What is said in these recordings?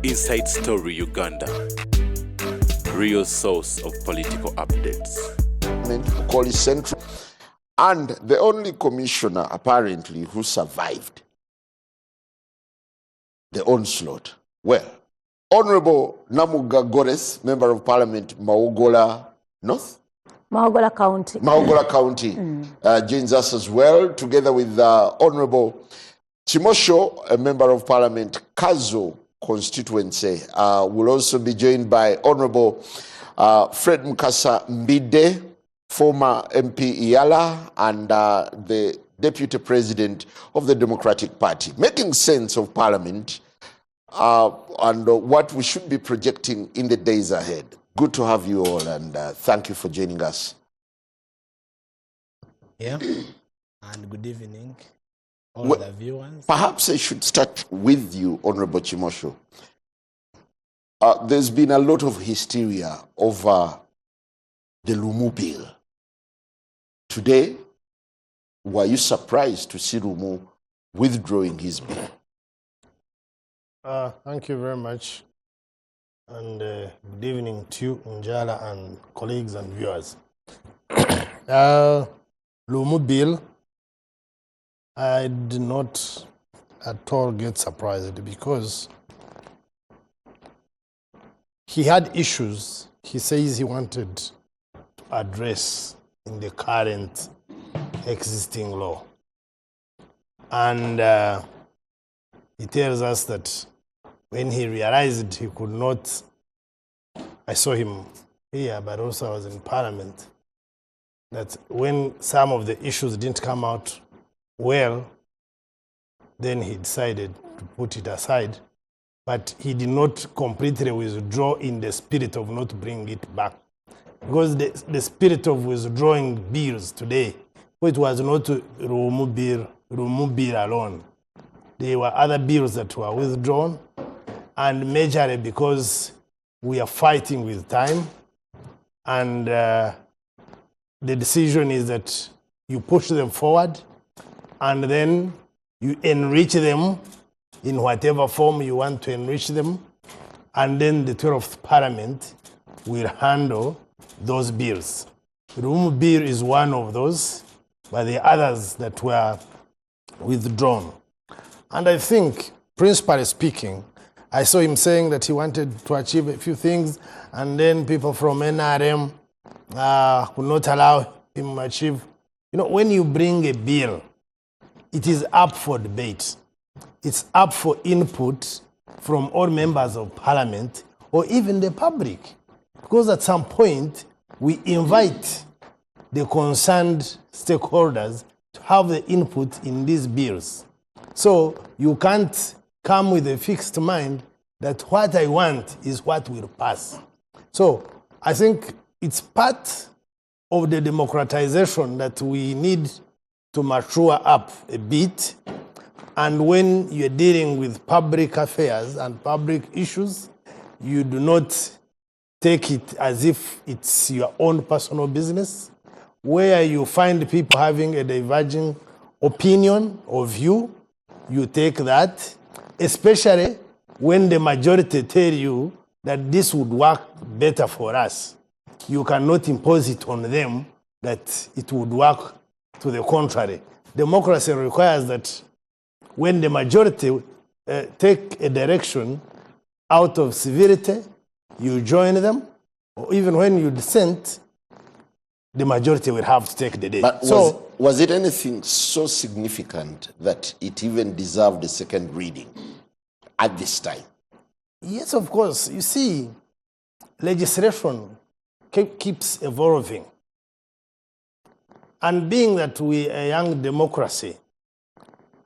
Inside Story Uganda, real source of political updates. Call Central, and the only commissioner apparently who survived the onslaught. Well, Honorable Namuga Gores, Member of Parliament, Maogola North? Maogola County. Maogola County joins us as well, together with Honorable Chimosho, a Member of Parliament, Kazo constituency. Will also be joined by Honorable Fred Mukasa Mbide, former MP Iyala, and the Deputy President of the Democratic Party, making sense of Parliament and what we should be projecting in the days ahead. Good to have you all, and thank you for joining us. Yeah, and good evening, all the viewers. Perhaps I should start with you, Honorable Chimosho. There's been a lot of hysteria over the Lumu bill. Today, were you surprised to see Lumu withdrawing his bill? Thank you very much, and good evening to you, Njala, and colleagues and viewers. Lumu bill, I did not at all get surprised because he had issues he says he wanted to address in the current existing law. And he tells us that when he realized he could not, I saw him here, but also I was in Parliament, that when some of the issues didn't come out well, then he decided to put it aside. But he did not completely withdraw in the spirit of not bringing it back. Because the spirit of withdrawing bills today, it was not Rumu bill alone. There were other bills that were withdrawn, and majorly because we are fighting with time, and the decision is that you push them forward, and then you enrich them in whatever form you want to enrich them, and then the 12th Parliament will handle those bills. Rumu bill is one of those, but the others that were withdrawn. And I think, principally speaking, I saw him saying that he wanted to achieve a few things, and then people from NRM could not allow him to achieve. You know, when you bring a bill, it is up for debate. It's up for input from all members of Parliament or even the public. Because at some point, we invite the concerned stakeholders to have the input in these bills. So you can't come with a fixed mind that what I want is what will pass. So I think it's part of the democratization that we need to mature up a bit. And when you're dealing with public affairs and public issues, you do not take it as if it's your own personal business, where you find people having a diverging opinion or view. You take that, especially when the majority tell you that this would work better for us. You cannot impose it on them that it would work to the contrary. Democracy requires that when the majority take a direction out of civility, you join them, or even when you dissent, the majority will have to take the day. But was it anything so significant that it even deserved a second reading at this time? Yes, of course. You see, legislation keeps evolving. And being that we are a young democracy,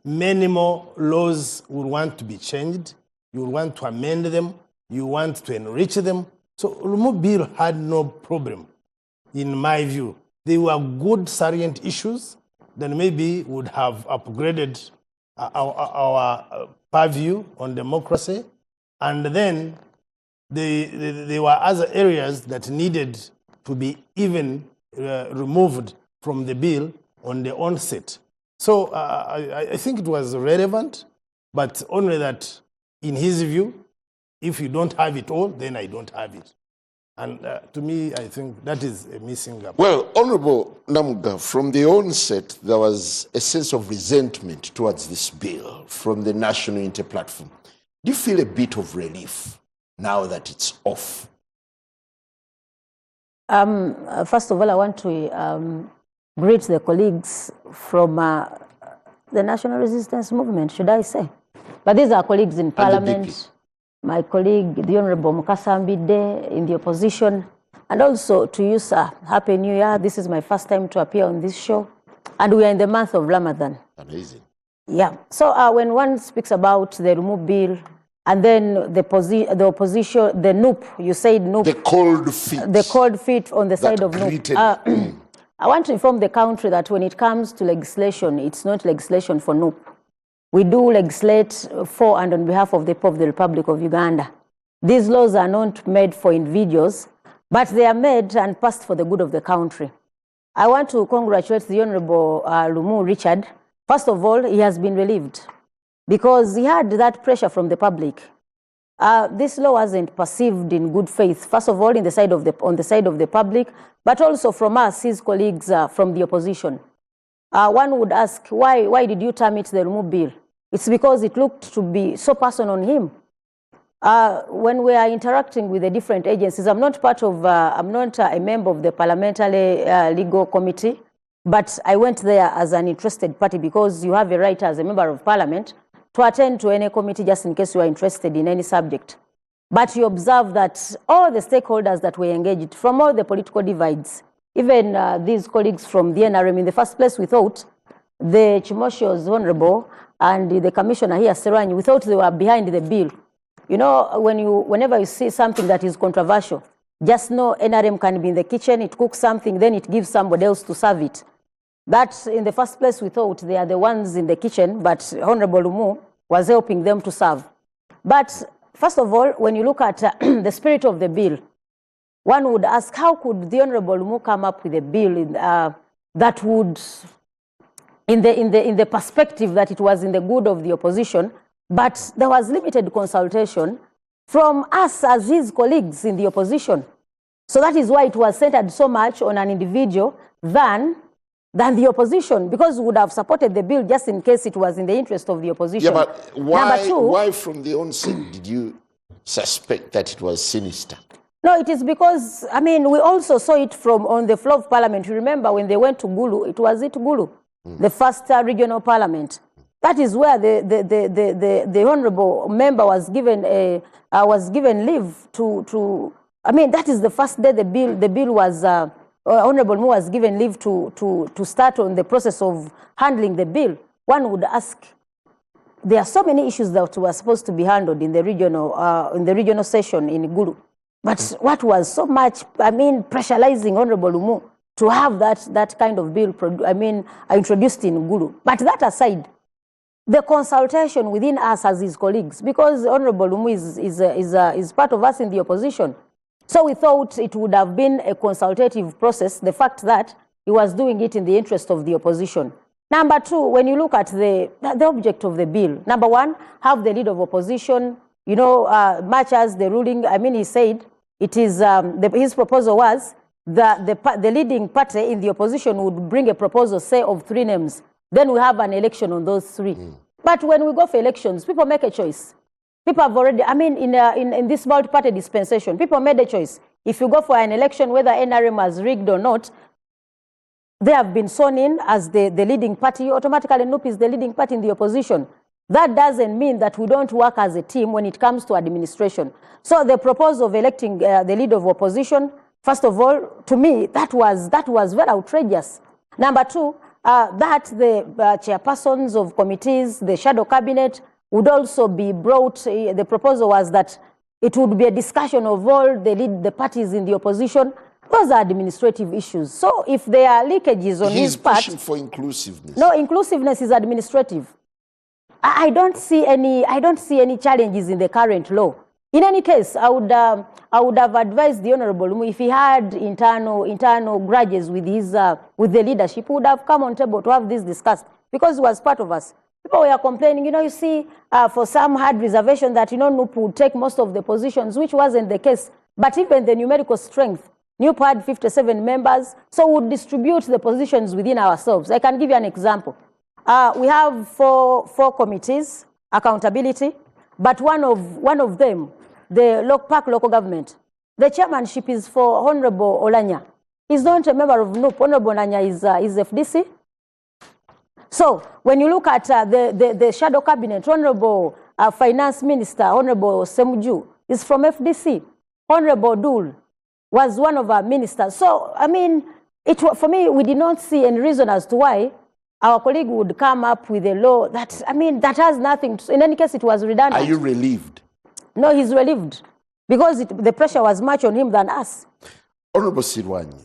many more laws will want to be changed. You will want to amend them. You want to enrich them. So Lumu bill had no problem, in my view. They were good salient issues that maybe would have upgraded our purview on democracy. And then there were other areas that needed to be even removed from the bill on the onset. So I think it was relevant, but only that, in his view, If you don't have it all, then I don't have it. And to me, I think that is a missing gap. Well, Honorable Namuga, from the onset, there was a sense of resentment towards this bill from the National Unity Platform. Do you feel a bit of relief now that it's off? First of all, I want to greet the colleagues from the National Resistance Movement, should I say. But these are colleagues in Parliament. My colleague, the Honorable Mukasambide, in the opposition. And also to you, sir, Happy New Year. This is my first time to appear on this show. And we are in the month of Ramadan. Amazing. Yeah. So when one speaks about the Rumu bill, and then the opposition, the NUP, you said NUP. The cold feet. The cold feet on the side of NUP. I want to inform the country that when it comes to legislation, it's not legislation for NUP. We do legislate for and on behalf of the people of the Republic of Uganda. These laws are not made for individuals, but they are made and passed for the good of the country. I want to congratulate the Honorable Lumu Richard. First of all, he has been relieved because he had that pressure from the public. This law wasn't perceived in good faith, first of all, on the side of the public, but also from us, his colleagues from the opposition. One would ask, why did you term it the Rumu bill? It's because it looked to be so personal on him. When we are interacting with the different agencies, I'm not a member of the Parliamentary Legal Committee, but I went there as an interested party because you have a right as a member of Parliament to attend to any committee just in case you are interested in any subject. But you observe that all the stakeholders that were engaged from all the political divides, even these colleagues from the NRM, in the first place, we thought the Chimosho's Honorable and the Commissioner here, Serani, we thought they were behind the bill. You know, whenever you see something that is controversial, just know NRM can be in the kitchen, it cooks something, then it gives somebody else to serve it. That, in the first place, we thought they are the ones in the kitchen, but Honorable Lumu was helping them to serve. But first of all, when you look at the spirit of the bill, one would ask, how could the Honorable Lumu come up with a bill that would, in the perspective that it was in the good of the opposition, but there was limited consultation from us as his colleagues in the opposition. So that is why it was centered so much on an individual than the opposition, because we would have supported the bill just in case it was in the interest of the opposition. Yeah, but why from the onset did you suspect that it was sinister? No, it is because, I mean, we also saw it from on the floor of Parliament. You remember when they went to Gulu, it was Gulu, the first regional parliament. That is where the honorable member was given leave to. I mean, that is the first day the bill was Honorable Mu was given leave to start on the process of handling the bill. One would ask, there are so many issues that were supposed to be handled in the regional session in Gulu. But what was so much, I mean, pressurizing Honorable Lumu to have that kind of bill, introduced in Gulu. But that aside, the consultation within us as his colleagues, because Honorable Lumu is part of us in the opposition. So we thought it would have been a consultative process, the fact that he was doing it in the interest of the opposition. Number two, when you look at the object of the bill, number one, have the lead of opposition, you know, much as the ruling, I mean, he said, it is, his proposal was that the leading party in the opposition would bring a proposal, say, of 3 names. Then we have an election on those 3. But when we go for elections, people make a choice. People have already, I mean, in this multi-party dispensation, people made a choice. If you go for an election, whether NRM has rigged or not, they have been sworn in as the leading party. Automatically, NUP is the leading party in the opposition. That doesn't mean that we don't work as a team when it comes to administration. So the proposal of electing the leader of opposition, first of all, to me, that was very outrageous. Number two, that the chairpersons of committees, the shadow cabinet, would also be brought. The proposal was that it would be a discussion of all the parties in the opposition. Those are administrative issues. So if there are leakages on his part, he's pushing for inclusiveness. No, inclusiveness is administrative. I don't see any challenges in the current law. In any case, I would have advised the Honorable Lumu, if he had internal grudges with the leadership, he would have come on table to have this discussed, because he was part of us. People were complaining, you see, for some had reservation that, NUP would take most of the positions, which wasn't the case. But even the numerical strength, NUP had 57 members, so we would distribute the positions within ourselves. I can give you an example. We have four committees, accountability, but one of them, the Park local government, the chairmanship is for Honorable Olanya. He's not a member of NUP. Honorable Olanya is FDC. So when you look at the shadow cabinet, Honorable Finance Minister, Honorable Semuju, is from FDC. Honorable Dul was one of our ministers. So, I mean, for me, we did not see any reason as to why our colleague would come up with a law that, I mean, that has nothing to, in any case, it was redundant. Are you relieved? No, he's relieved because the pressure was much on him than us. Honorable Silwanyi,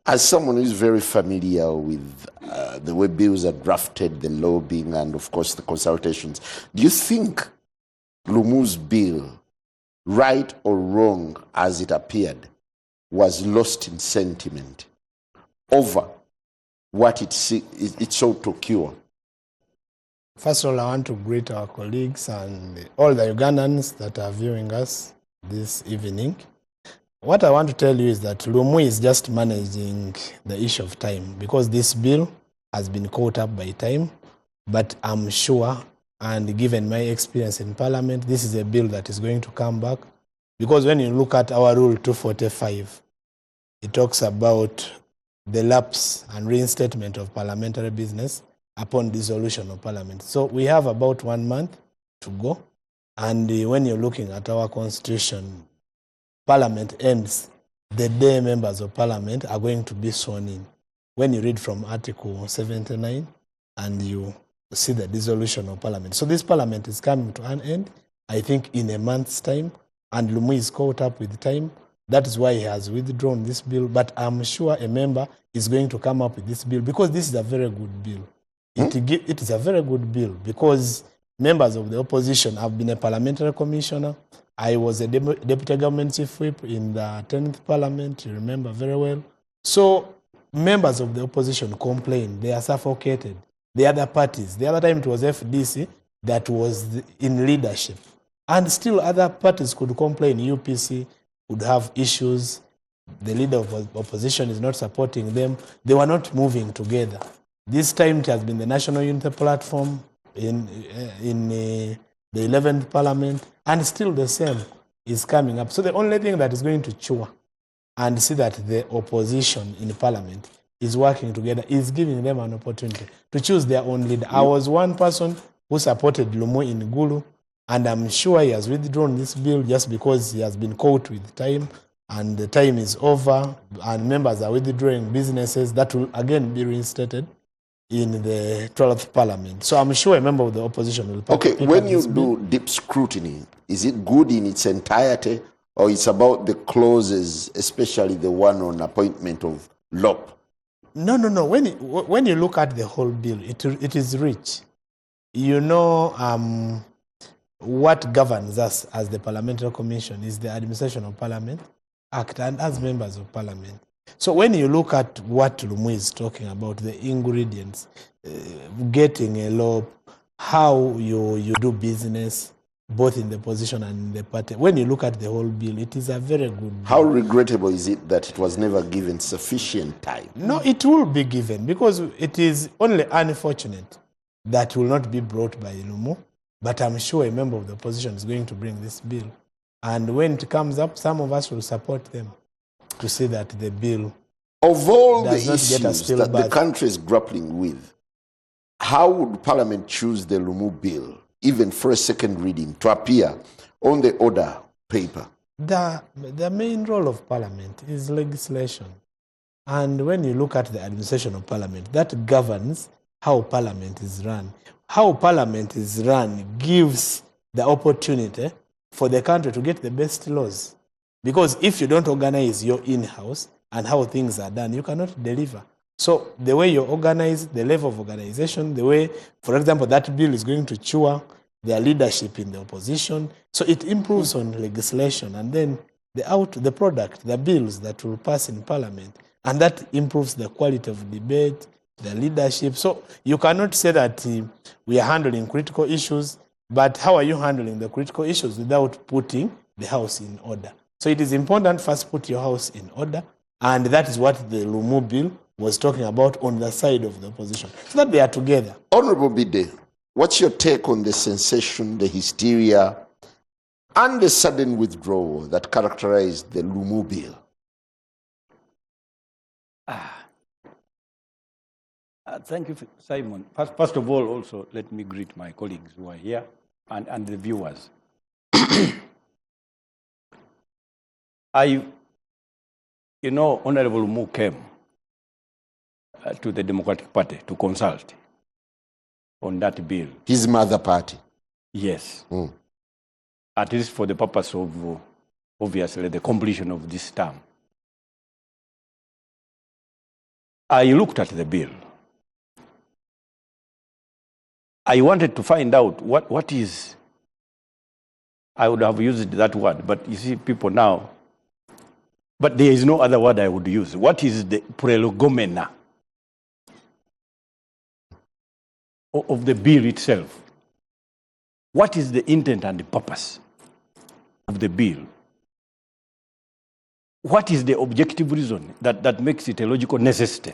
as someone who is very familiar with the way bills are drafted, the lobbying, and of course the consultations, do you think Lumu's bill, right or wrong as it appeared, was lost in sentiment over what it sought to cure? First of all, I want to greet our colleagues and all the Ugandans that are viewing us this evening. What I want to tell you is that Lumu is just managing the issue of time because this bill has been caught up by time, but I'm sure, and given my experience in Parliament, this is a bill that is going to come back because when you look at our Rule 245, it talks about the lapse and reinstatement of parliamentary business upon dissolution of Parliament. So we have about 1 month to go, and when you're looking at our Constitution, Parliament ends the day members of Parliament are going to be sworn in. When you read from Article 79 and you see the dissolution of Parliament. So this Parliament is coming to an end, I think, in a month's time, and Lumu is caught up with time. That is why he has withdrawn this bill, but I'm sure a member is going to come up with this bill because this is a very good bill. It is a very good bill because members of the opposition have been a parliamentary commissioner. I was a deputy government chief whip in the 10th parliament, you remember very well. So members of the opposition complained, they are suffocated. The other parties, the other time it was FDC that was in leadership. And still other parties could complain, UPC would have issues, the leader of opposition is not supporting them. They were not moving together. This time it has been the National Unity Platform in the 11th Parliament, and still the same is coming up. So the only thing that is going to chew and see that the opposition in Parliament is working together is giving them an opportunity to choose their own leader. I was one person who supported Lumu in Gulu, and I'm sure he has withdrawn this bill just because he has been caught with time, and the time is over, and members are withdrawing businesses that will again be reinstated in the 12th Parliament. So I'm sure a member of the opposition will Okay, when you do deep scrutiny, is it good in its entirety, or it's about the clauses, especially the one on appointment of LOP? No. When you look at the whole bill, it is rich. You know, what governs us as the Parliamentary Commission is the Administration of Parliament Act and as members of Parliament. So when you look at what Lumu is talking about, the ingredients, getting a law, how you do business, both in the position and in the party, when you look at the whole bill, it is a very good bill. How regrettable is it that it was never given sufficient time? No, it will be given because it is only unfortunate that will not be brought by Lumu, but I'm sure a member of the opposition is going to bring this bill. And when it comes up, some of us will support them to see that the bill of all the does not issues get a still that the back. country is grappling with, how would Parliament choose the Lumu bill, even for a second reading, to appear on the order paper? The main role of Parliament is legislation. And when you look at the administration of Parliament, that governs how Parliament is run. How Parliament is run gives the opportunity for the country to get the best laws. Because if you don't organize your in-house and how things are done, you cannot deliver. So the way you organize, the level of organization, the way, for example, that bill is going to chew their leadership in the opposition. So it improves on legislation, and then the product, the bills that will pass in Parliament, and that improves the quality of debate, the leadership. So you cannot say that we are handling critical issues, but how are you handling the critical issues without putting the house in order? So it is important first put your house in order, and that is what the Lumu bill was talking about on the side of the opposition, so that they are together. Honorable Bide, what's your take on the sensation, the hysteria, and the sudden withdrawal that characterized the Lumu bill? Thank you, Simon. First of all, also, let me greet my colleagues who are here and the viewers. Honorable Mu came to the Democratic Party to consult on that bill. His mother party? Yes. At least for the purpose of, obviously, the completion of this term. I looked at the bill. I wanted to find out what is, I would have used that word, but you see people now, but there is no other word I would use. What is the prolegomena of the bill itself? What is the intent and the purpose of the bill? What is the objective reason that makes it a logical necessity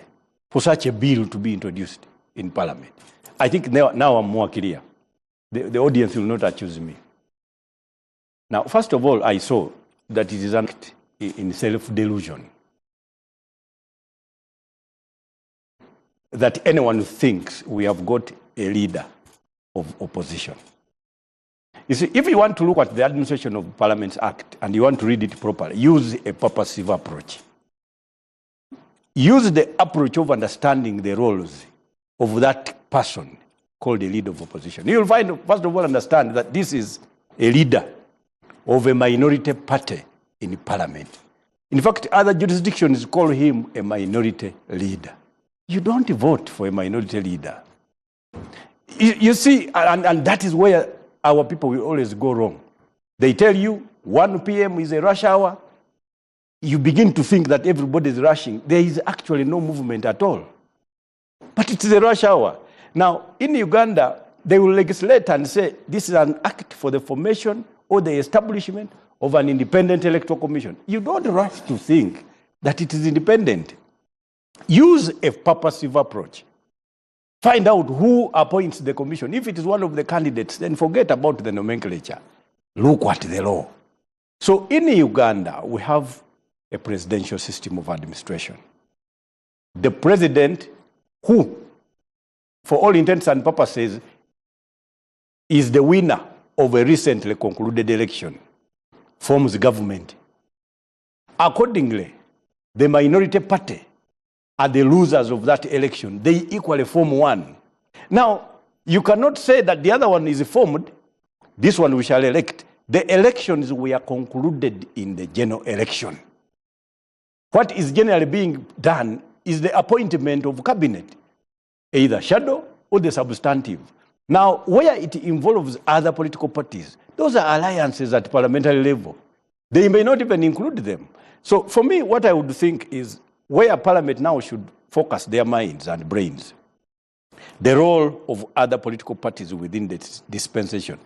for such a bill to be introduced in Parliament? I think now I'm more clear. The audience will not accuse me. Now, first of all, I saw that it is an act in self-delusion. That anyone who thinks we have got a leader of opposition. You see, if you want to look at the Administration of Parliaments Act and you want to read it properly, use a purposive approach. Use the approach of understanding the roles of that person called a leader of opposition. You'll find, first of all, understand that this is a leader of a minority party in Parliament. In fact, other jurisdictions call him a minority leader. You don't vote for a minority leader. You see, and that is where our people will always go wrong. They tell you 1 p.m. is a rush hour. You begin to think that everybody is rushing. There is actually no movement at all. But it is a rush hour. Now, in Uganda, they will legislate and say this is an act for the formation or the establishment of an independent electoral commission. You don't rush to think that it is independent. Use a purposive approach. Find out who appoints the commission. If it is one of the candidates, then forget about the nomenclature. Look at the law. So in Uganda, we have a presidential system of administration. The president, who, for all intents and purposes, is the winner of a recently concluded election, forms government. Accordingly, the minority party are the losers of that election. They equally form one. Now, you cannot say that the other one is formed, this one we shall elect. The elections were concluded in the general election. What is generally being done is the appointment of cabinet, either shadow or the substantive. Now, where it involves other political parties, those are alliances at parliamentary level. They may not even include them. So for me, what I would think is where Parliament now should focus their minds and brains, the role of other political parties within the dispensation.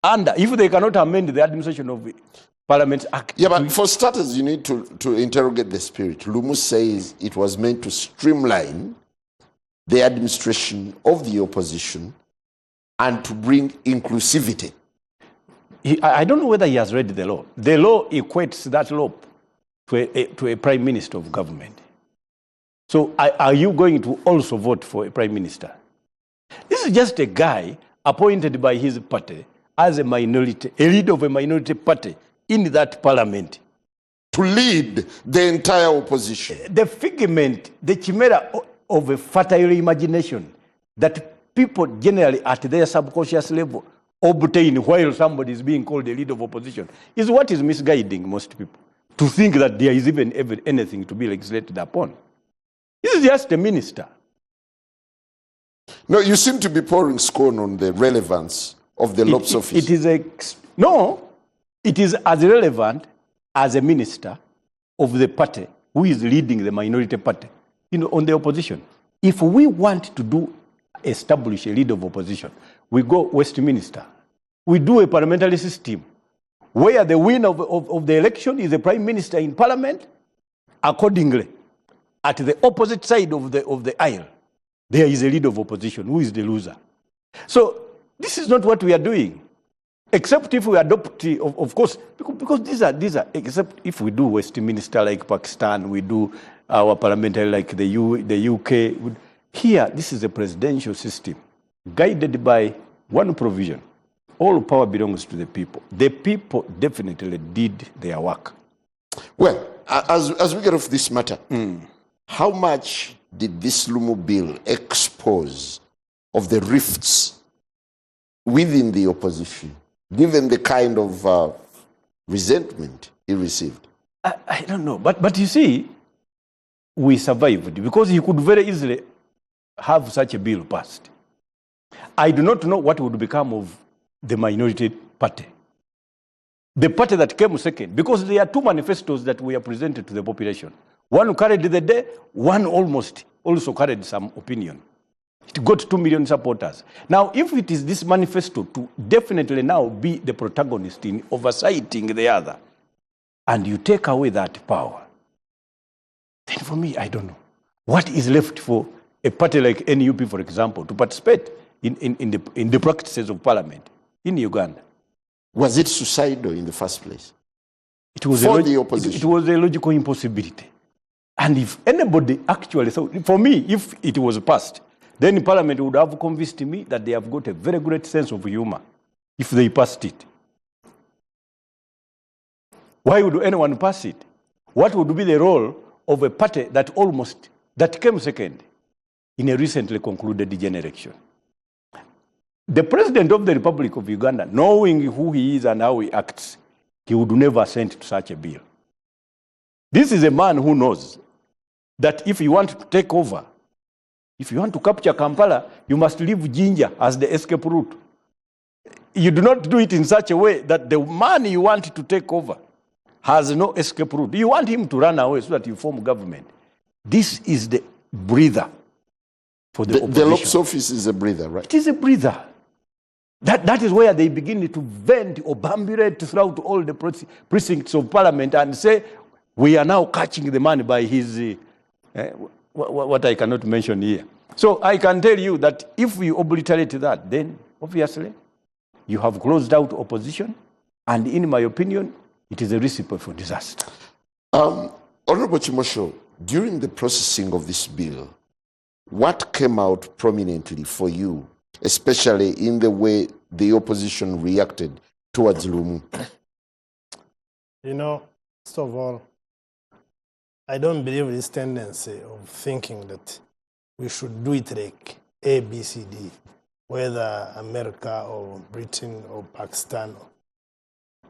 And if they cannot amend the Administration of Parliament Act. Yeah, but for starters, you need to interrogate the spirit. Lumu says it was meant to streamline the administration of the opposition and to bring inclusivity. I don't know whether he has read the law. The law equates that law to a prime minister of government. So are you going to also vote for a prime minister? This is just a guy appointed by his party as a minority, a leader of a minority party in that parliament. To lead the entire opposition. The figment, the chimera of a fertile imagination that people generally at their subconscious level obtain while somebody is being called a leader of opposition is what is misguiding most people. To think that there is even anything to be legislated upon. This is just a minister. No, you seem to be pouring scorn on the relevance of the LOPS office. It is as relevant as a minister of the party who is leading the minority party, on the opposition. If we want to establish a leader of opposition, we go Westminster. We do a parliamentary system where the winner of the election is the prime minister in parliament. Accordingly, at the opposite side of the aisle, there is a leader of opposition who is the loser. So this is not what we are doing, except if we adopt, of course, because these are, except if we do Westminster like Pakistan, we do our parliamentary like the UK. Here, this is a presidential system guided by one provision. All power belongs to the people. The people definitely did their work. Well, as we get off this matter, how much did this Lumu bill expose of the rifts within the opposition, given the kind of resentment he received? I don't know. But you see, we survived because he could very easily have such a bill passed. I do not know what would become of the minority party. The party that came second, because there are two manifestos that were presented to the population. One carried the day, one almost also carried some opinion. It got 2 million supporters. Now, if it is this manifesto to definitely now be the protagonist in oversighting the other, and you take away that power, then for me, I don't know. What is left for a party like NUP, for example, to participate in the practices of parliament in Uganda? Was it suicidal in the first place? It was for the opposition. It was a logical impossibility. And if anybody actually thought, for me, if it was passed, then Parliament would have convinced me that they have got a very great sense of humor if they passed it. Why would anyone pass it? What would be the role of a party that came second in a recently concluded general election? The president of the Republic of Uganda, knowing who he is and how he acts, he would never assent to such a bill. This is a man who knows that if you want to take over, if you want to capture Kampala, you must leave Jinja as the escape route. You do not do it in such a way that the man you want to take over has no escape route. You want him to run away so that you form government. This is the breather for the opposition. The Lop's office is a breather, right? It is a breather. That is where they begin to vent or bambulate throughout all the precincts of parliament and say, we are now catching the man by his, what I cannot mention here. So I can tell you that if we obliterate that, then obviously you have closed out opposition. And in my opinion, it is a recipe for disaster. Honorable Chimosho, during the processing of this bill, what came out prominently for you, especially in the way the opposition reacted towards Lumu? You know, first of all, I don't believe this tendency of thinking that we should do it like A, B, C, D, whether America or Britain or Pakistan.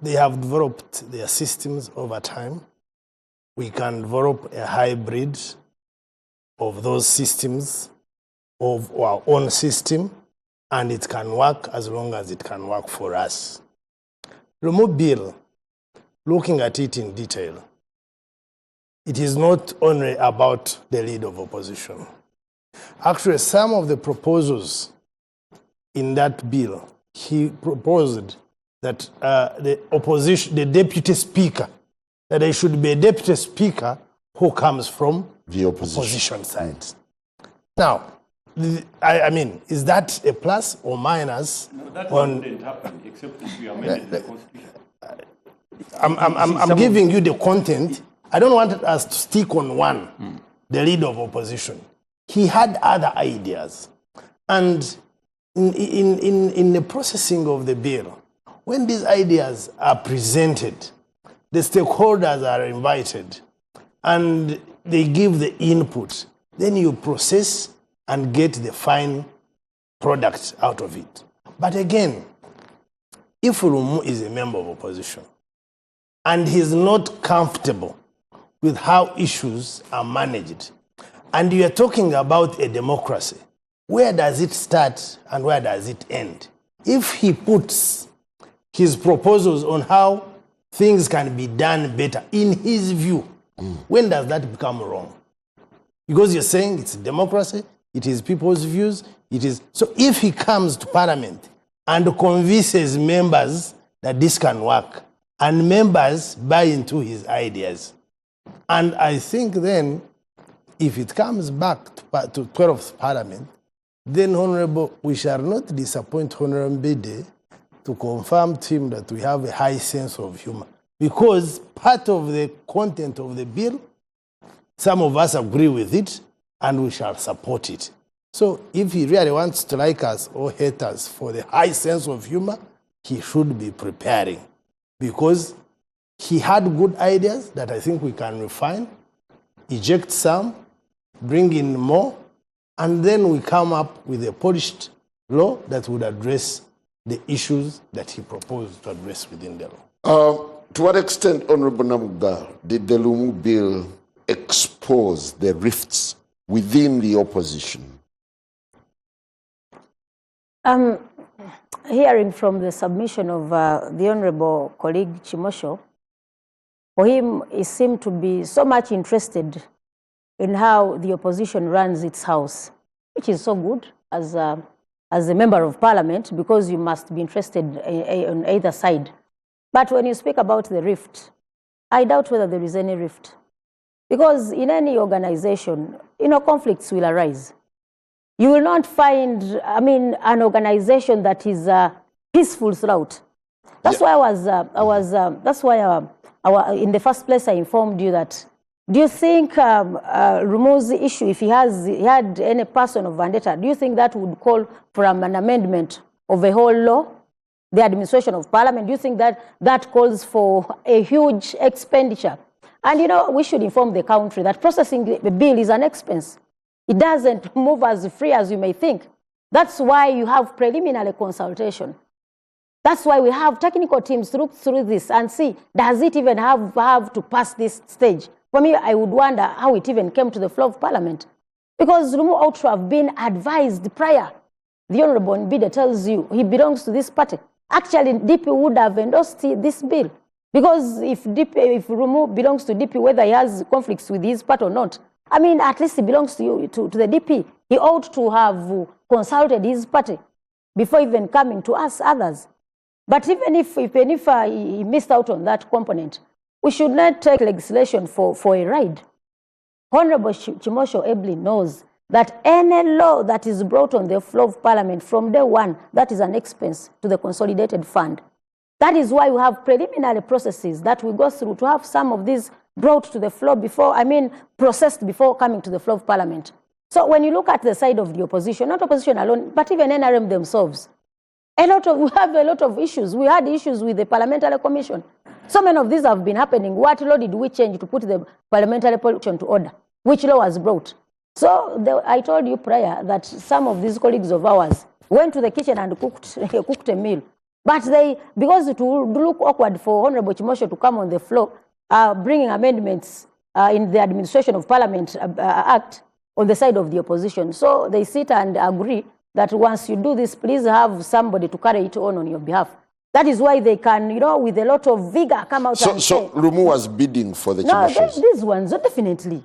They have developed their systems over time. We can develop a hybrid of those systems, of our own system, and it can work as long as it can work for us. Lumu bill, looking at it in detail, it is not only about the leader of opposition. Actually, some of the proposals in that bill, he proposed that the opposition, the deputy speaker, that there should be a deputy speaker who comes from the opposition side. Now, I mean, is that a plus or minus? No, that wouldn't happen except if you amended the Constitution. I'm giving you the content. I don't want us to stick on one, the leader of opposition. He had other ideas. And in the processing of the bill, when these ideas are presented, the stakeholders are invited, and they give the input, then you process and get the fine product out of it. But again, if Lumu is a member of opposition, and he's not comfortable with how issues are managed, and you are talking about a democracy, where does it start and where does it end? If he puts his proposals on how things can be done better, in his view, when does that become wrong? Because you're saying it's a democracy, it is people's views, it is... So if he comes to Parliament and convinces members that this can work, and members buy into his ideas, and I think then, if it comes back to 12th Parliament, then, Honorable, we shall not disappoint Honorable Bede to confirm to him that we have a high sense of humor. Because part of the content of the bill, some of us agree with it, and we shall support it. So if he really wants to like us or hate us for the high sense of humor, he should be preparing. Because he had good ideas that I think we can refine, eject some, bring in more, and then we come up with a polished law that would address the issues that he proposed to address within the law. To what extent, Honorable Namuga, did the Lumu bill expose the rifts within the opposition? Hearing from the submission of the Honorable colleague Chimosho, for him, he seemed to be so much interested in how the opposition runs its house, which is so good as a member of parliament, because you must be interested on either side. But when you speak about the rift, I doubt whether there is any rift. Because in any organization, conflicts will arise. You will not find, an organization that is peaceful throughout. That's why in the first place I informed you that, do you think Rumu's issue, if he had any person of vendetta, do you think that would call for an amendment of a whole law, the administration of parliament? Do you think that calls for a huge expenditure? And we should inform the country that processing the bill is an expense. It doesn't move as free as you may think. That's why you have preliminary consultation. That's why we have technical teams look through this and see, does it even have to pass this stage? For me, I would wonder how it even came to the floor of parliament. Because Rumu ought to have been advised prior. The Honorable Nbide tells you he belongs to this party. Actually, DP would have endorsed this bill. Because if Rumu belongs to DP, whether he has conflicts with his party or not, at least he belongs to the DP. He ought to have consulted his party before even coming to us others. But even if he missed out on that component, we should not take legislation for a ride. Honorable Chimosho ably knows that any law that is brought on the floor of parliament from day one, that is an expense to the consolidated fund. That is why we have preliminary processes that we go through to have some of these brought to the floor processed before coming to the floor of parliament. So when you look at the side of the opposition, not opposition alone, but even NRM themselves, we have a lot of issues. We had issues with the Parliamentary Commission. So many of these have been happening. What law did we change to put the Parliamentary Commission to order? Which law was brought? So I told you prior that some of these colleagues of ours went to the kitchen and cooked a meal. But because it would look awkward for Honorable Chimosho to come on the floor, bringing amendments in the Administration of Parliament Act on the side of the opposition. So they sit and agree that once you do this, please have somebody to carry it on your behalf. That is why they can, with a lot of vigor come out and say... So Rumu was bidding for the Chimoshos? No, these ones, definitely.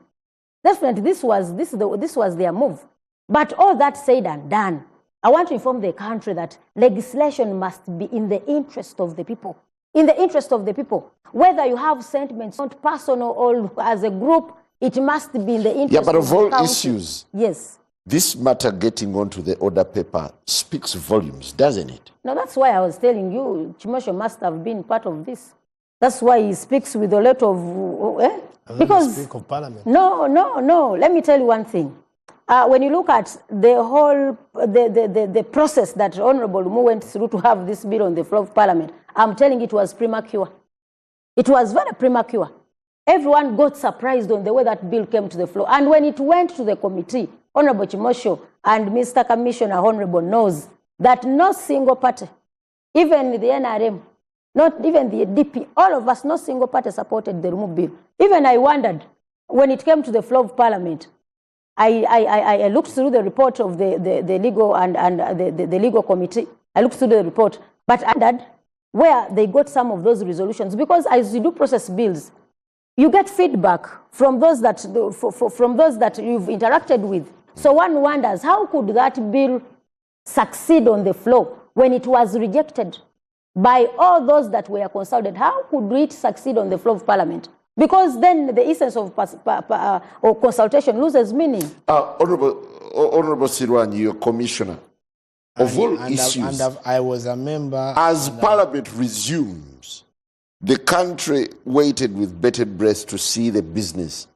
Definitely, this was their move. But all that said and done, I want to inform the country that legislation must be in the interest of the people. In the interest of the people. Whether you have sentiments, not personal or as a group, it must be in the interest of the country. Yeah, but of all issues... Yes. This matter getting onto the order paper speaks volumes, doesn't it? No, that's why I was telling you, Chimosho must have been part of this. That's why he speaks with a lot of... Because... Speak of parliament. No. Let me tell you one thing. When you look at the whole, the process that Honorable Lumu went through to have this bill on the floor of parliament, I'm telling you, it was premature. It was very premature. Everyone got surprised on the way that bill came to the floor. And when it went to the committee, Honorable Chimosho and Mr. Commissioner Honorable knows that no single party, even the NRM, not even the DP, all of us, no single party supported the Rumu bill. Even I wondered, when it came to the floor of parliament, I looked through the report of the legal and the legal committee. I looked through the report, but I wondered where they got some of those resolutions, because as you do process bills, you get feedback from those that you've interacted with. So one wonders, how could that bill succeed on the floor when it was rejected by all those that were consulted? How could it succeed on the floor of Parliament? Because then the essence of or consultation loses meaning. Honorable Sirwan, you're commissioner of all issues. I was a member. As Parliament resumes, the country waited with bated breath to see the business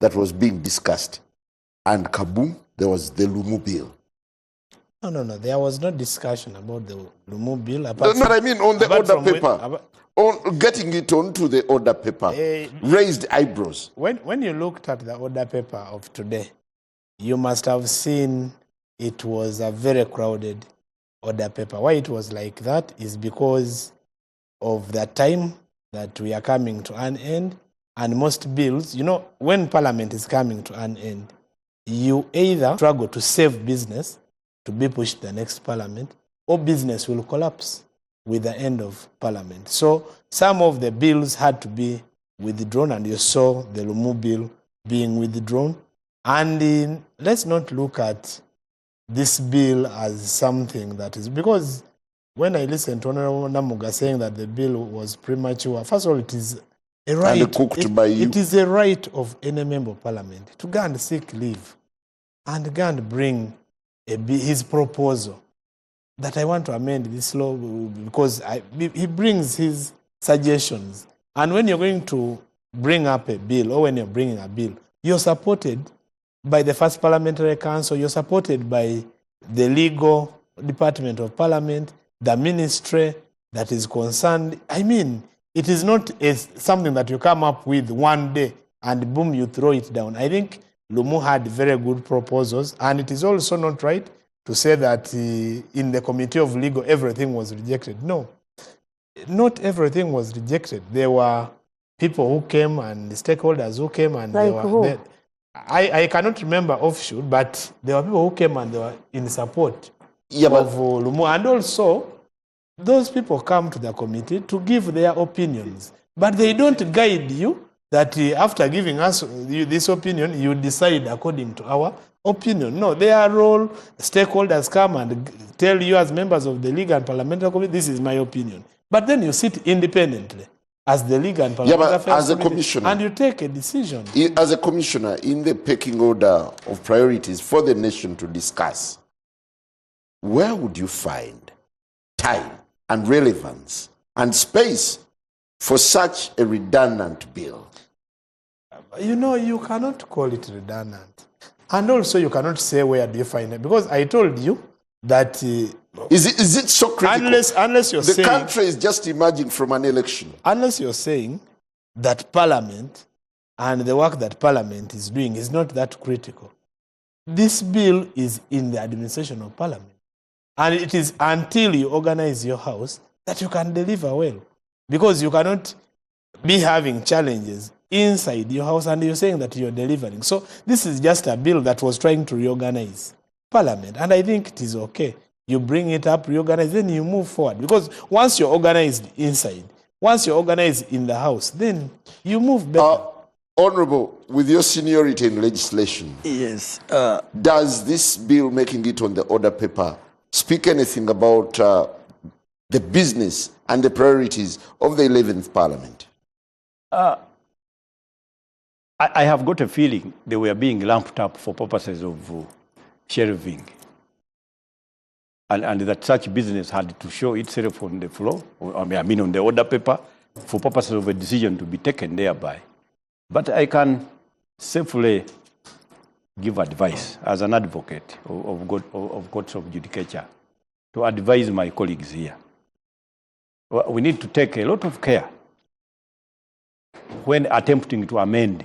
that was being discussed. And kaboom, there was the Lumu bill. No. There was no discussion about the Lumu bill. I mean on the order paper. On getting it onto the order paper, raised eyebrows. When you looked at the order paper of today, you must have seen it was a very crowded order paper. Why it was like that is because of the time that we are coming to an end, and most bills, when Parliament is coming to an end, you either struggle to save business to be pushed to the next Parliament, or business will collapse with the end of Parliament. So some of the bills had to be withdrawn, and you saw the Lumu bill being withdrawn. And let's not look at this bill as something that is, because when I listened to Honorable Namuga saying that the bill was premature, first of all, it is a right. And cooked by you. It is a right of any member of Parliament to go and seek leave and go and bring his proposal that I want to amend this law because he brings his suggestions. And when you're going to bring up a bill, or when you're bringing a bill, you're supported by the First Parliamentary Council, you're supported by the legal department of Parliament, the ministry that is concerned. I mean, it is not something that you come up with one day and boom, you throw it down. I think Lumu had very good proposals, and it is also not right to say that in the Committee of Legal everything was rejected. No, not everything was rejected. There were people who came and stakeholders who came, and I cannot remember offshoot, but there were people who came and they were in support of Lumu. And also, those people come to the committee to give their opinions, but they don't guide you that after giving us this opinion, you decide according to our opinion. No, their role, stakeholders come and tell you as members of the Legal and Parliamentary Committee, this is my opinion. But then you sit independently as the Legal and Parliamentary Affairs as a commissioner, and you take a decision. As a commissioner, in the pecking order of priorities for the nation to discuss, where would you find time and relevance and space for such a redundant bill? You cannot call it redundant. And also you cannot say where do you find it. Because I told you that... Is it so critical? Unless you're saying... The country is just emerging from an election. Unless you're saying that Parliament and the work that Parliament is doing is not that critical. This bill is in the administration of Parliament. And it is until you organize your house that you can deliver well. Because you cannot be having challenges inside your house and you're saying that you're delivering. So this is just a bill that was trying to reorganize Parliament. And I think it is okay. You bring it up, reorganize, then you move forward. Because once you're organized inside, once you're organized in the house, then you move better. Honorable, with your seniority in legislation, yes, does this bill making it on the order paper speak anything about the business and the priorities of the 11th Parliament? I have got a feeling they were being lumped up for purposes of shelving. And that such business had to show itself on the floor, on the order paper, for purposes of a decision to be taken thereby. But I can safely give advice as an advocate of courts of judicature to advise my colleagues here. We need to take a lot of care when attempting to amend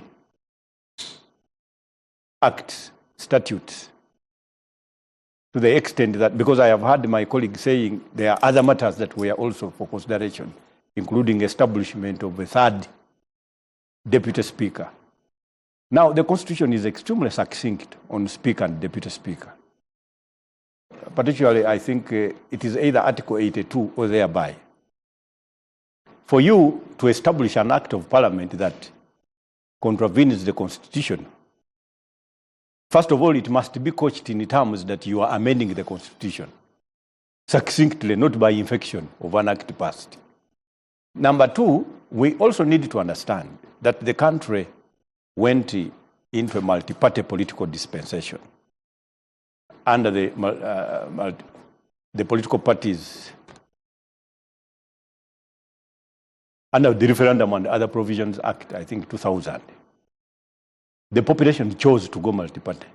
acts, statutes, to the extent that, because I have heard my colleagues saying there are other matters that were also for consideration, including establishment of a third deputy speaker. Now, the Constitution is extremely succinct on speaker and deputy speaker. Particularly, I think it is either Article 82 or thereby. For you to establish an act of parliament that contravenes the Constitution, First of all, it must be couched in terms that you are amending the Constitution succinctly, not by infection of an act passed. Number two, we also need to understand that the country went into a multi-party political dispensation under the political parties, under the Referendum and Other Provisions Act, I think 2000. The population chose to go multi-party.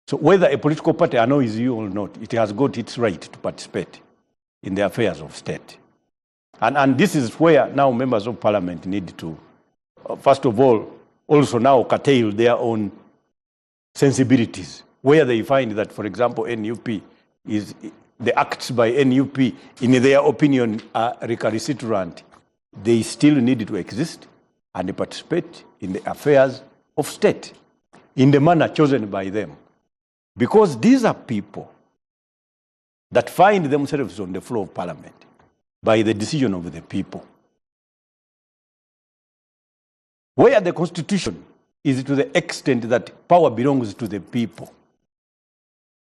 So whether a political party annoys you or not, it has got its right to participate in the affairs of state. And this is where now members of parliament need to, first of all, also now curtail their own sensibilities, where they find that, for example, NUP is, the acts by NUP, in their opinion, are recalcitrant. They still need to exist and participate in the affairs of state in the manner chosen by them. Because these are people that find themselves on the floor of parliament by the decision of the people. Where the Constitution is to the extent that power belongs to the people.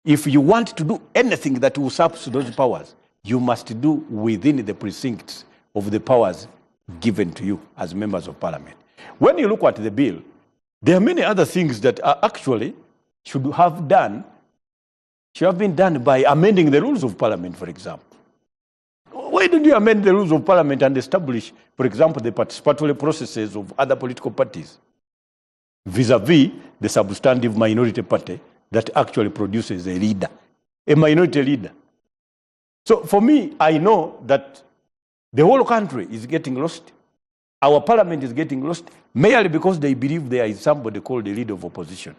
If you want to do anything that usurps those powers, you must do within the precincts of the powers given to you as members of parliament. When you look at the bill, there are many other things that are actually should have been done by amending the rules of parliament, for example. Why don't you amend the rules of parliament and establish, for example, the participatory processes of other political parties vis-a-vis the substantive minority party that actually produces a leader, a minority leader? So for me, I know that the whole country is getting lost. Our parliament is getting lost merely because they believe there is somebody called the leader of opposition.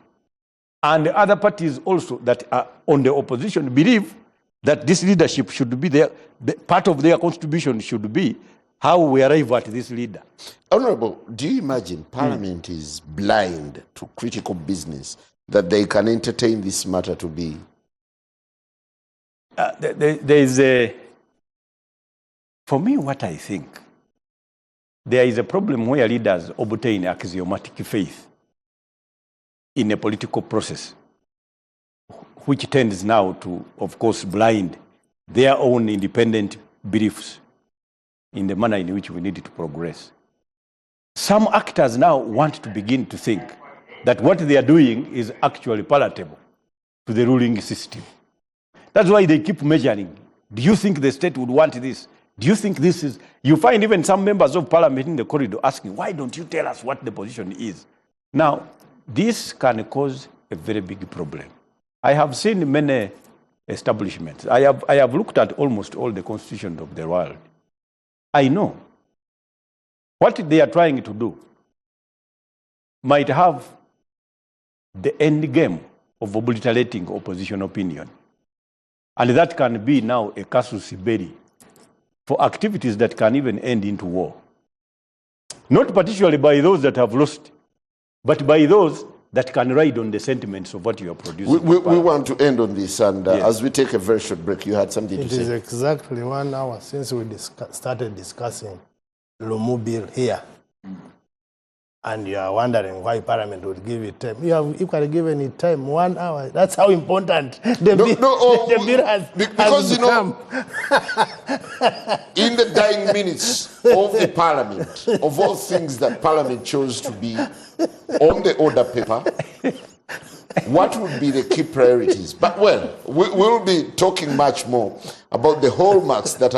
And the other parties also that are on the opposition believe that this leadership should be there. Part of their contribution should be how we arrive at this leader. Honorable, do you imagine Parliament is blind to critical business, that they can entertain this matter to be? There is a, for me, what I think, there is a problem where leaders obtain axiomatic faith in a political process, which tends now to, of course, blind their own independent beliefs in the manner in which we need to progress. Some actors now want to begin to think that what they are doing is actually palatable to the ruling system. That's why they keep measuring. Do you think the state would want this? Do you think this is... You find even some members of parliament in the corridor asking, why don't you tell us what the position is? Now, this can cause a very big problem. I have seen many establishments. I have looked at almost all the constitutions of the world. I know what they are trying to do might have the end game of obliterating opposition opinion. And that can be now a casus belli for activities that can even end into war. Not particularly by those that have lost, but by those that can ride on the sentiments of what you are producing. We want to end on this, and yes, as we take a very short break, you had something to say. It is exactly 1 hour since we started discussing Lumu bill here. And you are wondering why Parliament would give it time. You could have given it time, 1 hour. That's how important the bill has because become. In the dying minutes of the Parliament, of all things that Parliament chose to be on the order paper, what would be the key priorities? But well, we'll be talking much more about the hallmarks that have